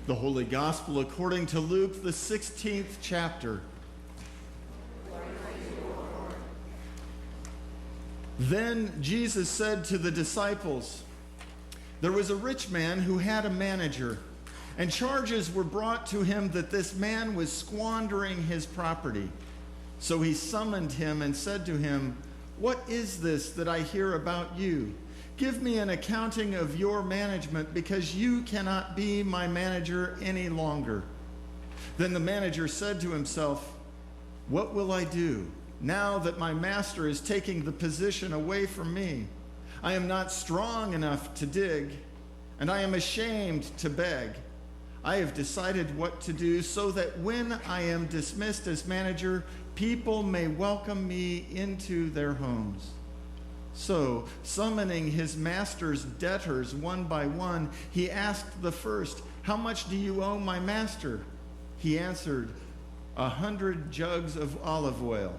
The Holy Gospel according to Luke, the 16th chapter. Then Jesus said to the disciples, "There was a rich man who had a manager, and charges were brought to him that this man was squandering his property. So he summoned him and said to him, 'What is this that I hear about you? Give me an accounting of your management, because you cannot be my manager any longer.' Then the manager said to himself, 'What will I do now that my master is taking the position away from me? I am not strong enough to dig, and I am ashamed to beg. I have decided what to do so that when I am dismissed as manager, people may welcome me into their homes.' So, summoning his master's debtors one by one, he asked the first, 'How much do you owe my master?' He answered, 100 jugs of olive oil.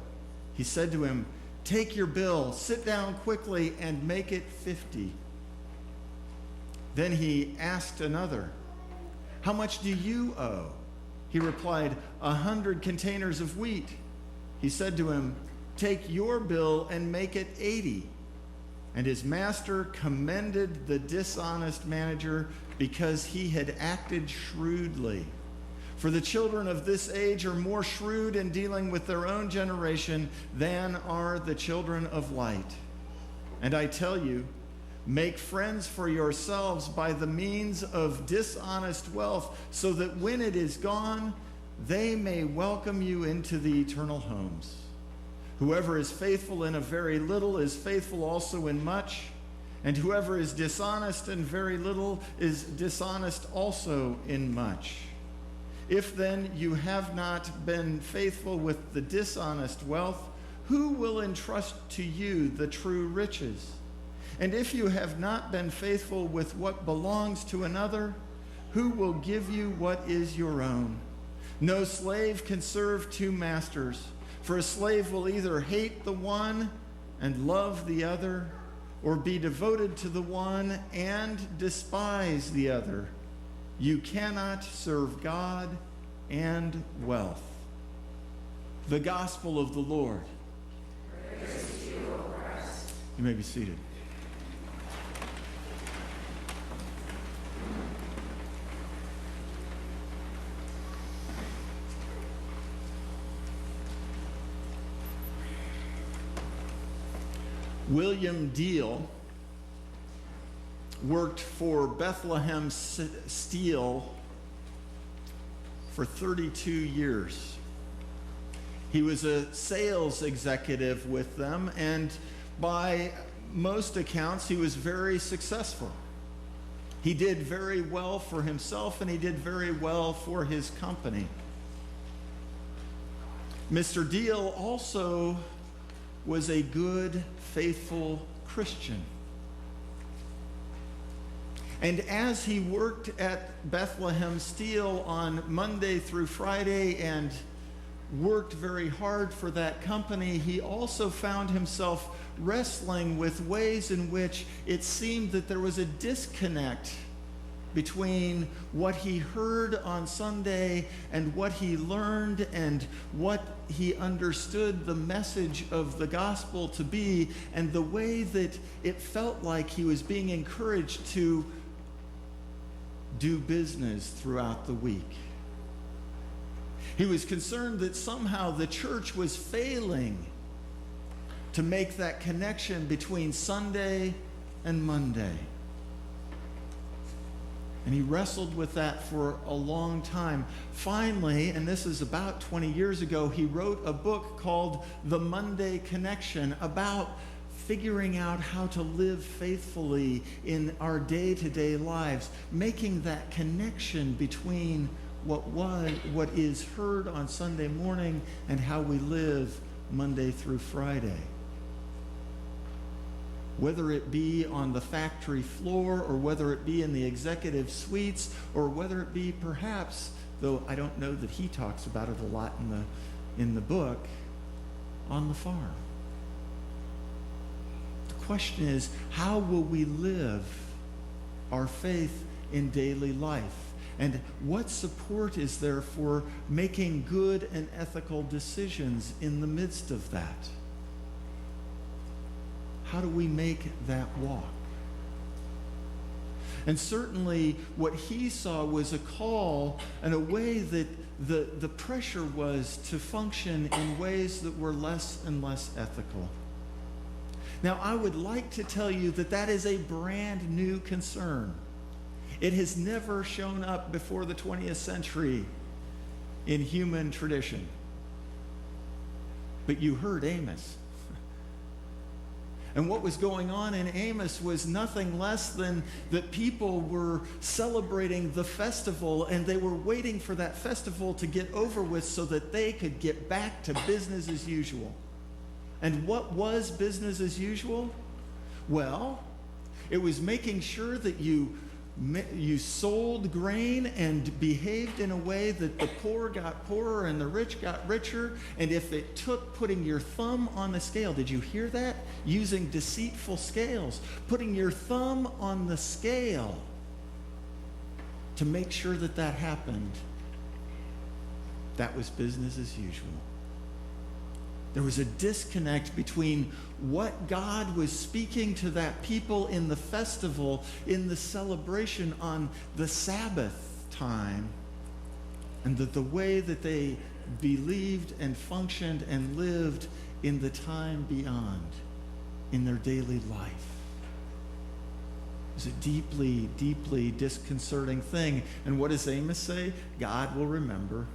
He said to him, 'Take your bill, sit down quickly, and make it 50. Then he asked another, 'How much do you owe?' He replied, 100 containers of wheat. He said to him, 'Take your bill and make it 80. And his master commended the dishonest manager because he had acted shrewdly. For the children of this age are more shrewd in dealing with their own generation than are the children of light. And I tell you, make friends for yourselves by the means of dishonest wealth, so that when it is gone, they may welcome you into the eternal homes. Whoever is faithful in a very little is faithful also in much, and whoever is dishonest in very little is dishonest also in much. If then you have not been faithful with the dishonest wealth, who will entrust to you the true riches? And if you have not been faithful with what belongs to another, who will give you what is your own? No slave can serve two masters, for a slave will either hate the one and love the other, or be devoted to the one and despise the other. You cannot serve God and wealth." The Gospel of the Lord. Praise to you, O Christ. You may be seated. William Deal worked for Bethlehem Steel for 32 years. He was a sales executive with them, and by most accounts, he was very successful. He did very well for himself, and he did very well for his company. Mr. Deal also was a good, faithful Christian. And as he worked at Bethlehem Steel on Monday through Friday and worked very hard for that company, he also found himself wrestling with ways in which it seemed that there was a disconnect between what he heard on Sunday and what he learned and what he understood the message of the gospel to be, and the way that it felt like he was being encouraged to do business throughout the week. He was concerned that somehow the church was failing to make that connection between Sunday and Monday. And he wrestled with that for a long time. Finally, and this is about 20 years ago, he wrote a book called The Monday Connection, about figuring out how to live faithfully in our day-to-day lives, making that connection between what is heard on Sunday morning and how we live Monday through Friday. Whether it be on the factory floor, or whether it be in the executive suites, or whether it be perhaps, though I don't know that he talks about it a lot in the book, on the farm. The question is, how will we live our faith in daily life? And what support is there for making good and ethical decisions in the midst of that? How do we make that walk? And certainly what he saw was a call and a way that the pressure was to function in ways that were less and less ethical. Now, I would like to tell you that that is a brand new concern. It has never shown up before the 20th century in human tradition. But you heard Amos. And what was going on in Amos was nothing less than that people were celebrating the festival, and they were waiting for that festival to get over with so that they could get back to business as usual. And what was business as usual? Well, it was making sure that you sold grain and behaved in a way that the poor got poorer and the rich got richer. And if it took putting your thumb on the scale, did you hear that? Using deceitful scales, putting your thumb on the scale to make sure that that happened, that was business as usual. There was a disconnect between what God was speaking to that people in the festival, in the celebration on the Sabbath time, and the way that they believed and functioned and lived in the time beyond, in their daily life. It was a deeply, deeply disconcerting thing. And what does Amos say? God will remember.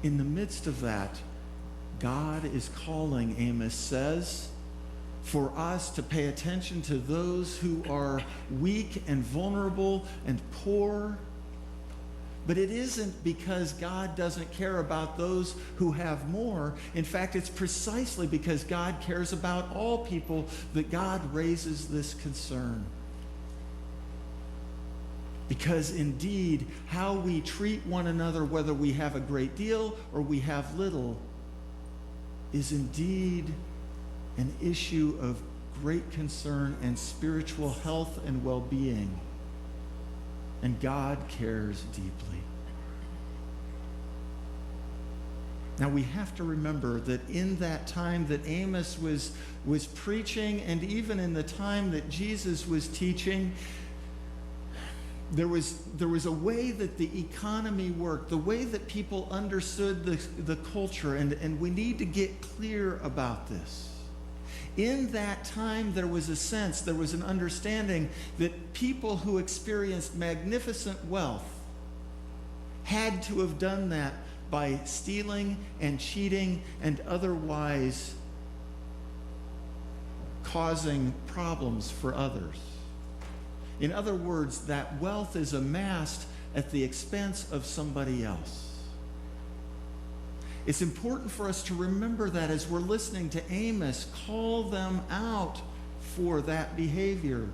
In the midst of that, God is calling, Amos says, for us to pay attention to those who are weak and vulnerable and poor. But it isn't because God doesn't care about those who have more. In fact, it's precisely because God cares about all people that God raises this concern. Because indeed, how we treat one another, whether we have a great deal or we have little, is indeed an issue of great concern and spiritual health and well-being. And God cares deeply. Now we have to remember that in that time that Amos was preaching, and even in the time that Jesus was teaching, there was a way that the economy worked, the way that people understood the culture, and we need to get clear about this. In that time, there was a sense, there was an understanding that people who experienced magnificent wealth had to have done that by stealing and cheating and otherwise causing problems for others. In other words, that wealth is amassed at the expense of somebody else. It's important for us to remember that as we're listening to Amos call them out for that behavior.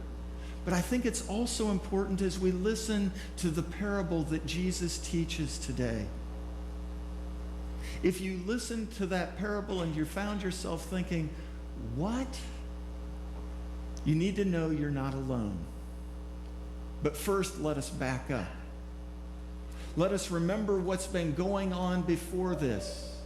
But I think it's also important as we listen to the parable that Jesus teaches today. If you listen to that parable and you found yourself thinking, what? You need to know you're not alone. But first, let us back up. Let us remember what's been going on before this.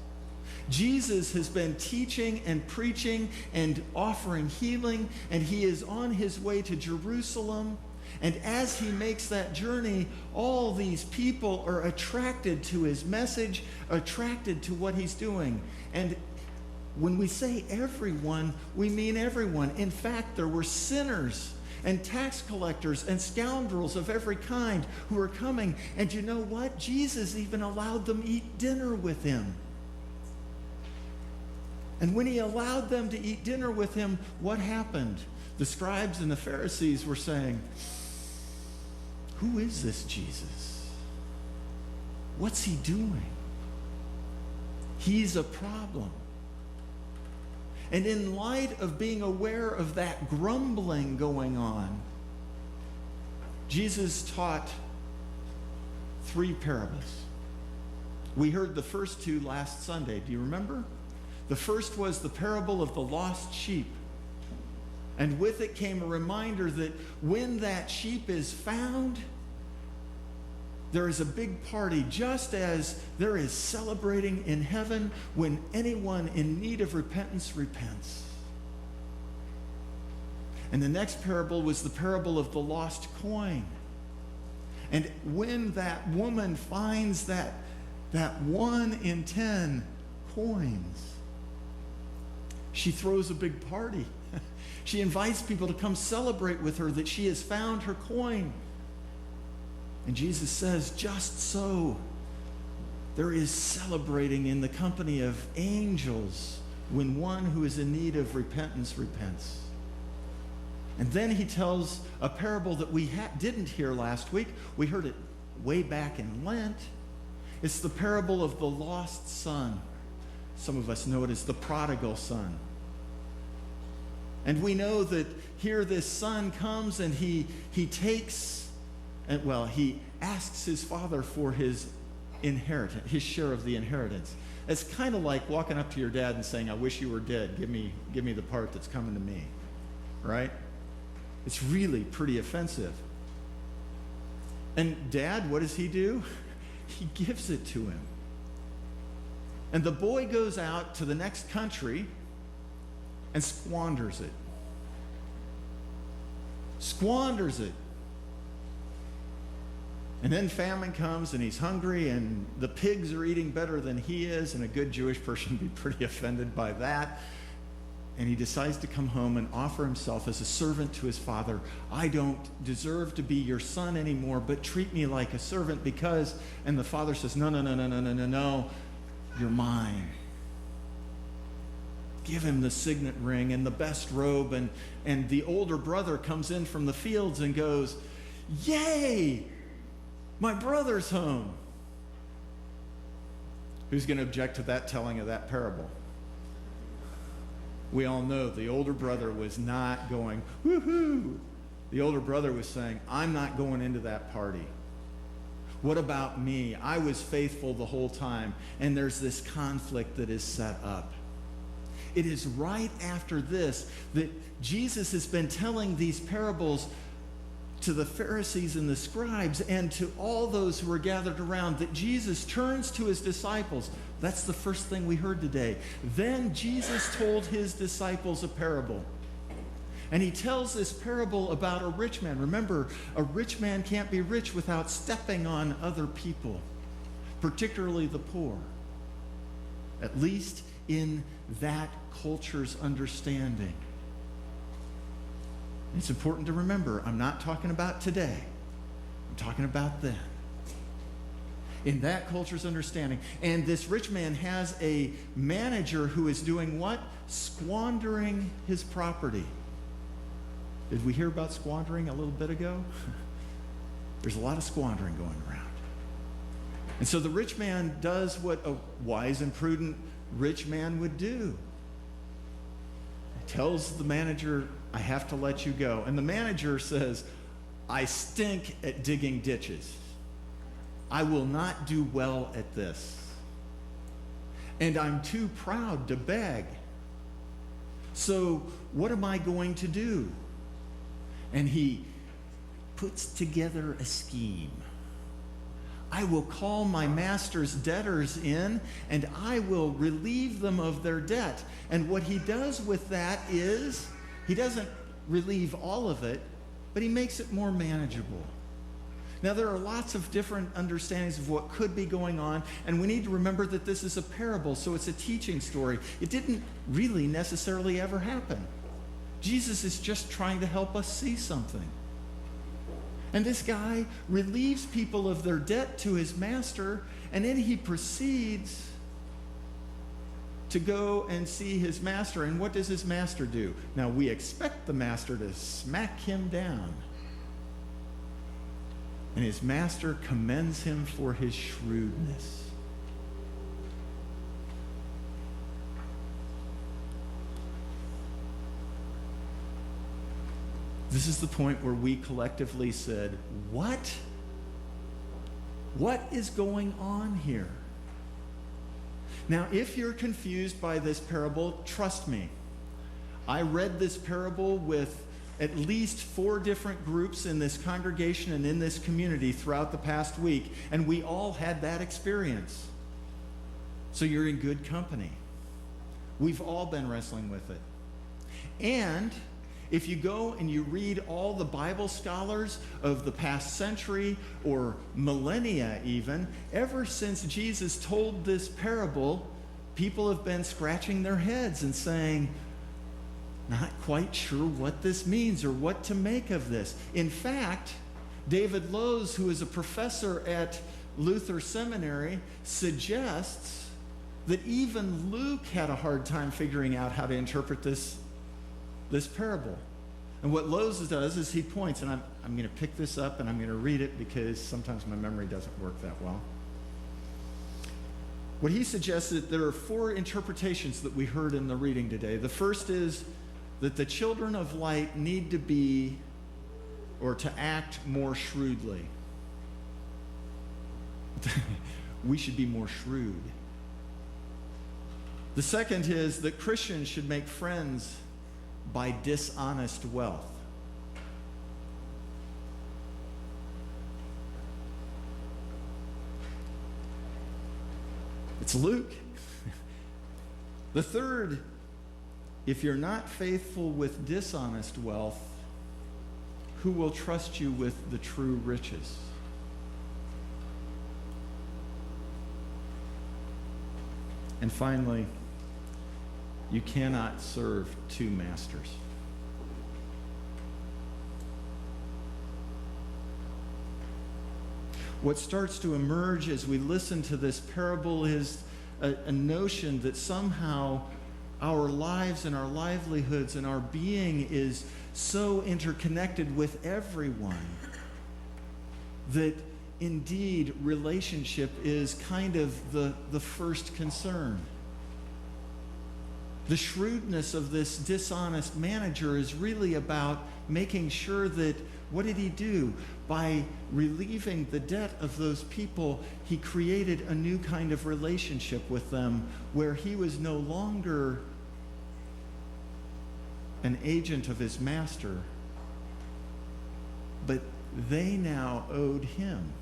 Jesus has been teaching and preaching and offering healing, and he is on his way to Jerusalem. And as he makes that journey, all these people are attracted to his message, attracted to what he's doing. And when we say everyone, we mean everyone. In fact, there were sinners and tax collectors and scoundrels of every kind who were coming. And you know what? Jesus even allowed them eat dinner with him. And when he allowed them to eat dinner with him, what happened? The scribes and the Pharisees were saying, who is this Jesus? What's he doing? He's a problem. And in light of being aware of that grumbling going on, Jesus taught 3 parables. We heard the first 2 last Sunday. Do you remember? The first was the parable of the lost sheep. And with it came a reminder that when that sheep is found, there is a big party, just as there is celebrating in heaven when anyone in need of repentance repents. And the next parable was the parable of the lost coin. And when that woman finds that 1 in 10 coins, she throws a big party. She invites people to come celebrate with her that she has found her coin. And Jesus says, just so, there is celebrating in the company of angels when one who is in need of repentance repents. And then he tells a parable that we didn't hear last week. We heard it way back in Lent. It's the parable of the lost son. Some of us know it as the prodigal son. And we know that here this son comes and he asks his father for his inheritance, his share of the inheritance. It's kind of like walking up to your dad and saying, I wish you were dead. Give me the part that's coming to me. Right? It's really pretty offensive. And dad, what does he do? He gives it to him. And the boy goes out to the next country and squanders it. Squanders it. And then famine comes and he's hungry and the pigs are eating better than he is, and a good Jewish person would be pretty offended by that. And he decides to come home and offer himself as a servant to his father. I don't deserve to be your son anymore, but treat me like a servant because, and the father says, no, you're mine. Give him the signet ring and the best robe, and the older brother comes in from the fields and goes, yay, my brother's home. Who's going to object to that telling of that parable? We all know the older brother was not going, woohoo. The older brother was saying, I'm not going into that party. What about me? I was faithful the whole time. And there's this conflict that is set up. It is right after this that Jesus has been telling these parables to the Pharisees and the scribes and to all those who were gathered around, that Jesus turns to his disciples. That's the first thing we heard today. Then Jesus told his disciples a parable. And he tells this parable about a rich man. Remember, a rich man can't be rich without stepping on other people, particularly the poor, at least in that culture's understanding. It's important to remember, I'm not talking about today. I'm talking about then. In that culture's understanding. And this rich man has a manager who is doing what? Squandering his property. Did we hear about squandering a little bit ago? There's a lot of squandering going around. And so the rich man does what a wise and prudent rich man would do. He tells the manager, I have to let you go. And the manager says, I stink at digging ditches. I will not do well at this. And I'm too proud to beg. So what am I going to do? And he puts together a scheme. I will call my master's debtors in, and I will relieve them of their debt. And what he does with that is, he doesn't relieve all of it, but he makes it more manageable. Now, there are lots of different understandings of what could be going on, and we need to remember that this is a parable, so it's a teaching story. It didn't really necessarily ever happen. Jesus is just trying to help us see something. And this guy relieves people of their debt to his master, and then he proceeds to go and see his master. And what does his master do? Now, we expect the master to smack him down. And his master commends him for his shrewdness. This is the point where we collectively said, what? What is going on here? Now, if you're confused by this parable, trust me. I read this parable with at least 4 different groups in this congregation and in this community throughout the past week, and we all had that experience. So you're in good company. We've all been wrestling with it. And if you go and you read all the Bible scholars of the past century or millennia even, ever since Jesus told this parable, people have been scratching their heads and saying, not quite sure what this means or what to make of this. In fact, David Lowes, who is a professor at Luther Seminary, suggests that even Luke had a hard time figuring out how to interpret this parable. And what Lowes does is he points, and I'm going to pick this up and I'm going to read it because sometimes my memory doesn't work that well. What he suggests is that there are 4 interpretations that we heard in the reading today. The first is that the children of light need to be or to act more shrewdly. We should be more shrewd. The second is that Christians should make friends by dishonest wealth. It's Luke. The third, if you're not faithful with dishonest wealth, who will trust you with the true riches? And finally, you cannot serve 2 masters. What starts to emerge as we listen to this parable is a notion that somehow our lives and our livelihoods and our being is so interconnected with everyone that indeed relationship is kind of the first concern. The shrewdness of this dishonest manager is really about making sure that, what did he do? By relieving the debt of those people, he created a new kind of relationship with them where he was no longer an agent of his master, but they now owed him.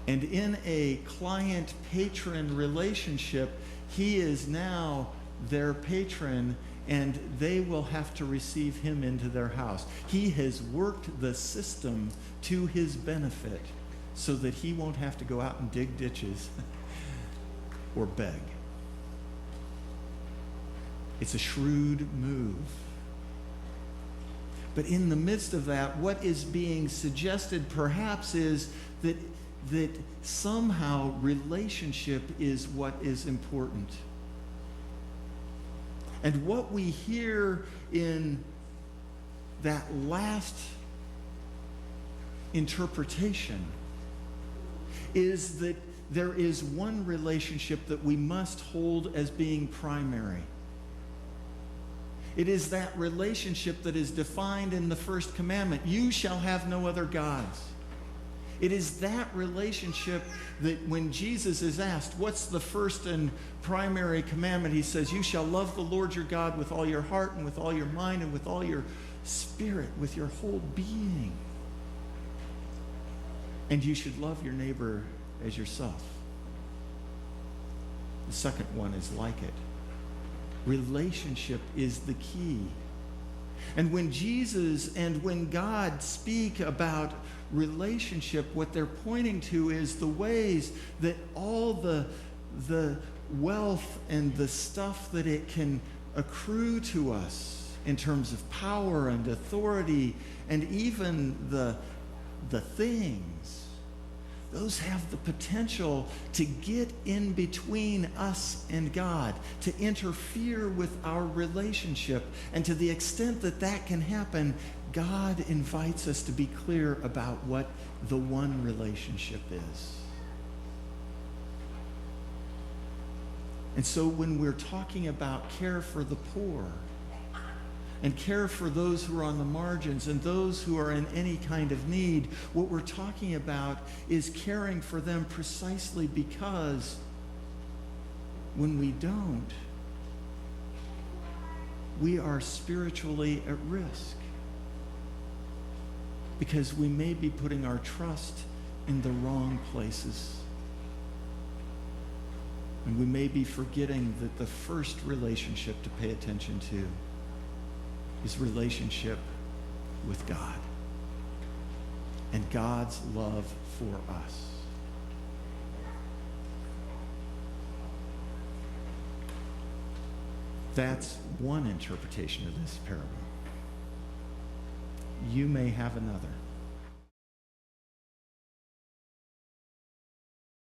And in a client-patron relationship, he is now their patron, and they will have to receive him into their house. He has worked the system to his benefit so that he won't have to go out and dig ditches or beg. It's a shrewd move. But in the midst of that, what is being suggested perhaps is that somehow relationship is what is important. And what we hear in that last interpretation is that there is one relationship that we must hold as being primary. It is that relationship that is defined in the first commandment. You shall have no other gods. It is that relationship that when Jesus is asked, what's the first and primary commandment? He says, you shall love the Lord your God with all your heart and with all your mind and with all your spirit, with your whole being. And you should love your neighbor as yourself. The second one is like it. Relationship is the key. And when Jesus and when God speak about relationship, what they're pointing to is the ways that all the wealth and the stuff that it can accrue to us in terms of power and authority and even the things, those have the potential to get in between us and God, to interfere with our relationship. And to the extent that that can happen, God invites us to be clear about what the one relationship is. And so when we're talking about care for the poor and care for those who are on the margins and those who are in any kind of need, what we're talking about is caring for them precisely because when we don't, we are spiritually at risk because we may be putting our trust in the wrong places. And we may be forgetting that the first relationship to pay attention to is relationship with God and God's love for us. That's one interpretation of this parable. You may have another.